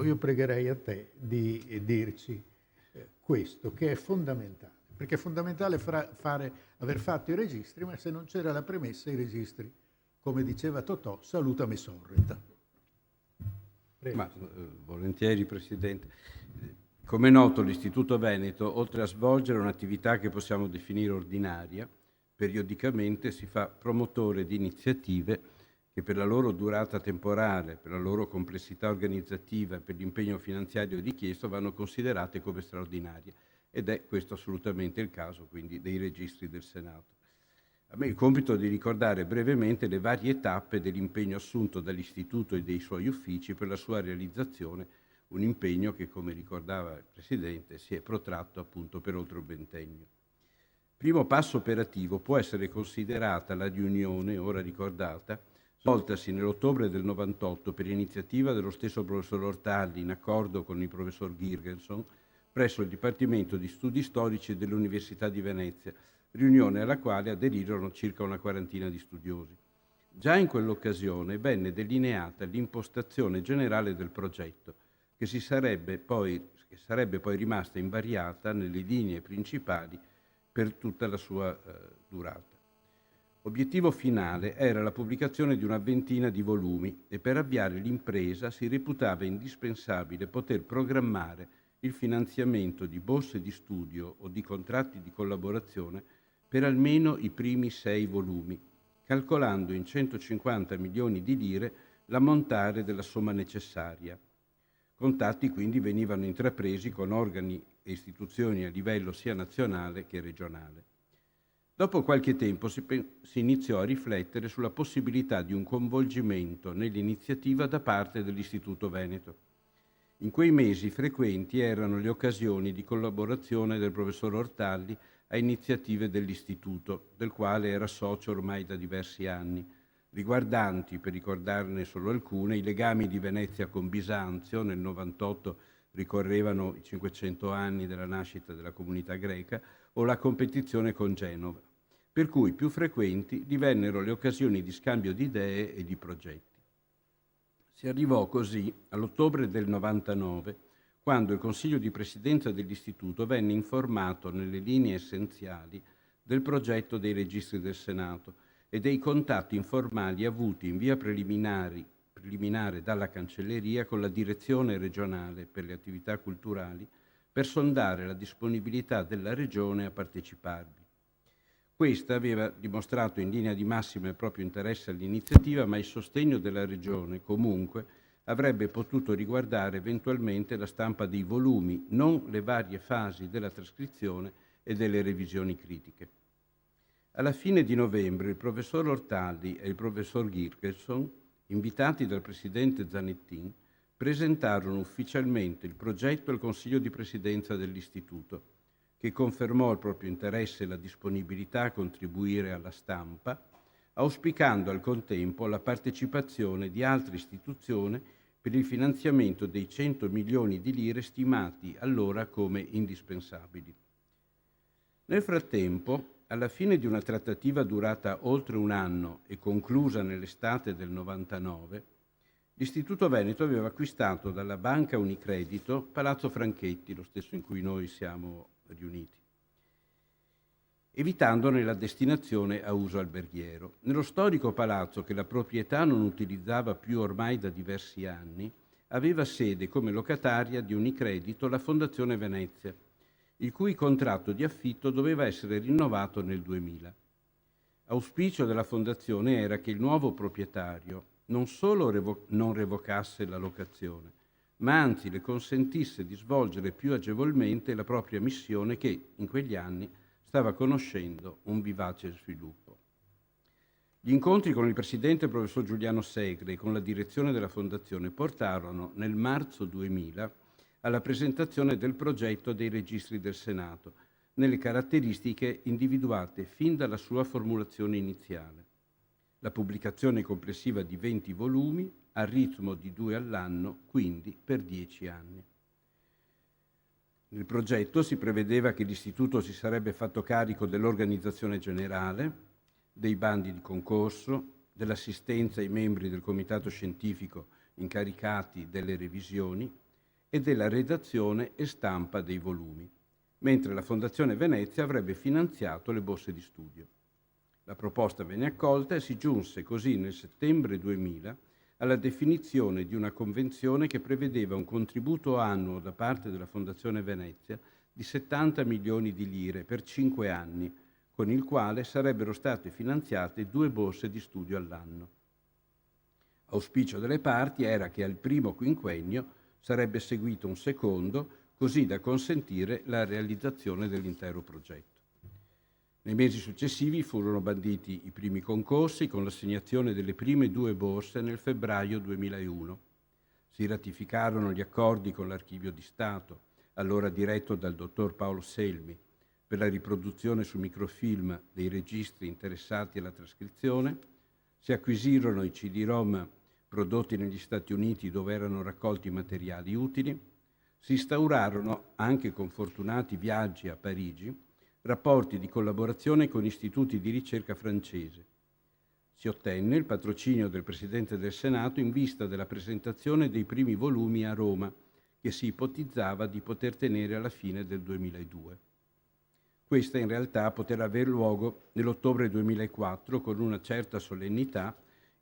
io pregherei a te di dirci questo, che è fondamentale, perché è fondamentale aver fatto i registri, ma se non c'era la premessa, i registri, come diceva Totò, salutami sorretta. Volentieri, Presidente. Come è noto, l'Istituto Veneto, oltre a svolgere un'attività che possiamo definire ordinaria, periodicamente si fa promotore di iniziative che per la loro durata temporale, per la loro complessità organizzativa e per l'impegno finanziario richiesto vanno considerate come straordinarie. Ed è questo assolutamente il caso, quindi, dei registri del Senato. A me il compito di ricordare brevemente le varie tappe dell'impegno assunto dall'Istituto e dei suoi uffici per la sua realizzazione, un impegno che, come ricordava il Presidente, si è protratto appunto per oltre un ventennio. Primo passo operativo può essere considerata la riunione, ora ricordata, svoltasi nell'ottobre del 98 per iniziativa dello stesso professor Ortalli in accordo con il professor Girgenson presso il Dipartimento di Studi Storici dell'Università di Venezia, riunione alla quale aderirono circa una quarantina di studiosi. Già in quell'occasione venne delineata l'impostazione generale del progetto, che sarebbe poi rimasta invariata nelle linee principali per tutta la sua durata. Obiettivo finale era la pubblicazione di una ventina di volumi e per avviare l'impresa si reputava indispensabile poter programmare il finanziamento di borse di studio o di contratti di collaborazione per almeno i primi 6 volumi, calcolando in 150 milioni di lire l'ammontare della somma necessaria. Contatti quindi venivano intrapresi con organi e istituzioni a livello sia nazionale che regionale. Dopo qualche tempo si iniziò a riflettere sulla possibilità di un coinvolgimento nell'iniziativa da parte dell'Istituto Veneto. In quei mesi frequenti erano le occasioni di collaborazione del professor Ortalli a iniziative dell'Istituto, del quale era socio ormai da diversi anni, riguardanti, per ricordarne solo alcune, i legami di Venezia con Bisanzio. Nel 98 ricorrevano i 500 anni della nascita della comunità greca, o la competizione con Genova, per cui più frequenti divennero le occasioni di scambio di idee e di progetti. Si arrivò così all'ottobre del 99, quando il Consiglio di Presidenza dell'Istituto venne informato nelle linee essenziali del progetto dei registri del Senato e dei contatti informali avuti in via preliminare dalla Cancelleria con la Direzione regionale per le attività culturali per sondare la disponibilità della Regione a parteciparvi. Questa aveva dimostrato in linea di massima il proprio interesse all'iniziativa, ma il sostegno della Regione, comunque, avrebbe potuto riguardare eventualmente la stampa dei volumi, non le varie fasi della trascrizione e delle revisioni critiche. Alla fine di novembre il professor Ortalli e il professor Girgenson, invitati dal presidente Zanettin, presentarono ufficialmente il progetto al Consiglio di Presidenza dell'Istituto, che confermò il proprio interesse e la disponibilità a contribuire alla stampa, auspicando al contempo la partecipazione di altre istituzioni per il finanziamento dei 100 milioni di lire stimati allora come indispensabili. Nel frattempo, alla fine di una trattativa durata oltre un anno e conclusa nell'estate del 99, l'Istituto Veneto aveva acquistato dalla banca Unicredito Palazzo Franchetti, lo stesso in cui noi siamo riuniti, evitandone la destinazione a uso alberghiero. Nello storico palazzo, che la proprietà non utilizzava più ormai da diversi anni, aveva sede come locataria di Unicredito la Fondazione Venezia, il cui contratto di affitto doveva essere rinnovato nel 2000. Auspicio della Fondazione era che il nuovo proprietario non solo non revocasse la locazione, ma anzi le consentisse di svolgere più agevolmente la propria missione che, in quegli anni, stava conoscendo un vivace sviluppo. Gli incontri con il presidente professor Giuliano Segre e con la direzione della Fondazione portarono, nel marzo 2000, alla presentazione del progetto dei registri del Senato, nelle caratteristiche individuate fin dalla sua formulazione iniziale. La pubblicazione complessiva di 20 volumi, a ritmo di 2 all'anno, quindi per 10 anni. Nel progetto si prevedeva che l'Istituto si sarebbe fatto carico dell'organizzazione generale, dei bandi di concorso, dell'assistenza ai membri del comitato scientifico incaricati delle revisioni, e della redazione e stampa dei volumi, mentre la Fondazione Venezia avrebbe finanziato le borse di studio. La proposta venne accolta e si giunse così nel settembre 2000 alla definizione di una convenzione che prevedeva un contributo annuo da parte della Fondazione Venezia di 70 milioni di lire per 5 anni, con il quale sarebbero state finanziate 2 borse di studio all'anno. Auspicio delle parti era che al primo quinquennio sarebbe seguito un secondo, così da consentire la realizzazione dell'intero progetto. Nei mesi successivi furono banditi i primi concorsi con l'assegnazione delle prime 2 borse nel febbraio 2001. Si ratificarono gli accordi con l'Archivio di Stato, allora diretto dal dottor Paolo Selmi, per la riproduzione su microfilm dei registri interessati alla trascrizione. Si acquisirono i CD-ROM prodotti negli Stati Uniti dove erano raccolti materiali utili. Si instaurarono, anche con fortunati viaggi a Parigi, rapporti di collaborazione con istituti di ricerca francesi. Si ottenne il patrocinio del Presidente del Senato in vista della presentazione dei primi volumi a Roma, che si ipotizzava di poter tenere alla fine del 2002. Questa in realtà potrà aver luogo nell'ottobre 2004 con una certa solennità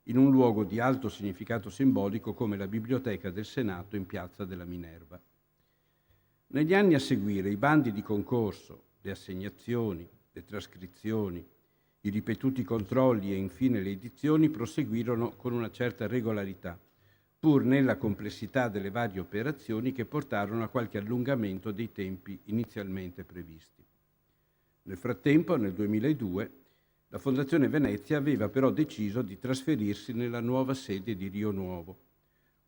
in un luogo di alto significato simbolico come la Biblioteca del Senato in Piazza della Minerva. Negli anni a seguire i bandi di concorso, le assegnazioni, le trascrizioni, i ripetuti controlli e infine le edizioni proseguirono con una certa regolarità, pur nella complessità delle varie operazioni che portarono a qualche allungamento dei tempi inizialmente previsti. Nel frattempo, nel 2002, la Fondazione Venezia aveva però deciso di trasferirsi nella nuova sede di Rio Nuovo,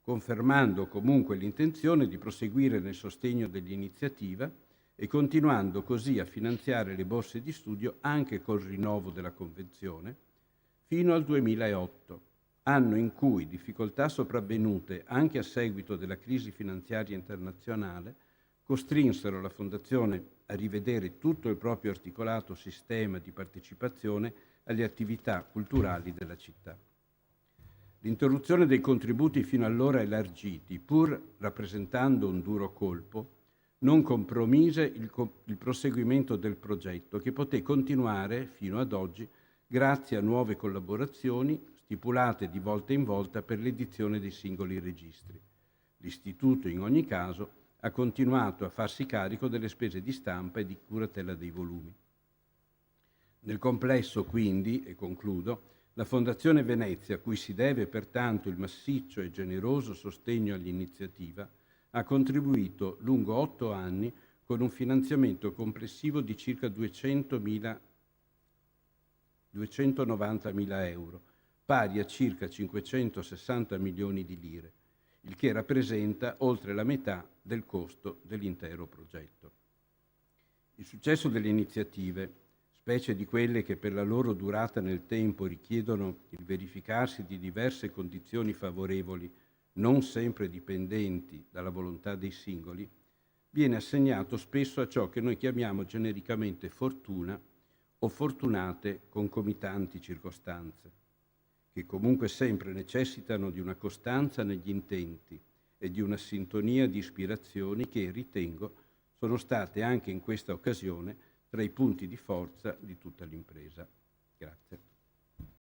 confermando comunque l'intenzione di proseguire nel sostegno dell'iniziativa e continuando così a finanziare le borse di studio anche col rinnovo della convenzione fino al 2008, anno in cui difficoltà sopravvenute anche a seguito della crisi finanziaria internazionale costrinsero la Fondazione a rivedere tutto il proprio articolato sistema di partecipazione alle attività culturali della città. L'interruzione dei contributi fino allora elargiti, pur rappresentando un duro colpo, non compromise il proseguimento del progetto, che poté continuare fino ad oggi grazie a nuove collaborazioni stipulate di volta in volta per l'edizione dei singoli registri. L'Istituto, in ogni caso, ha continuato a farsi carico delle spese di stampa e di curatela dei volumi. Nel complesso, quindi, e concludo, la Fondazione Venezia, a cui si deve pertanto il massiccio e generoso sostegno all'iniziativa, ha contribuito lungo 8 anni con un finanziamento complessivo di circa 290.000 euro, pari a circa 560 milioni di lire, il che rappresenta oltre la metà del costo dell'intero progetto. Il successo delle iniziative, specie di quelle che per la loro durata nel tempo richiedono il verificarsi di diverse condizioni favorevoli non sempre dipendenti dalla volontà dei singoli, viene assegnato spesso a ciò che noi chiamiamo genericamente fortuna o fortunate concomitanti circostanze, che comunque sempre necessitano di una costanza negli intenti e di una sintonia di ispirazioni che, ritengo, sono state anche in questa occasione tra i punti di forza di tutta l'impresa. Grazie.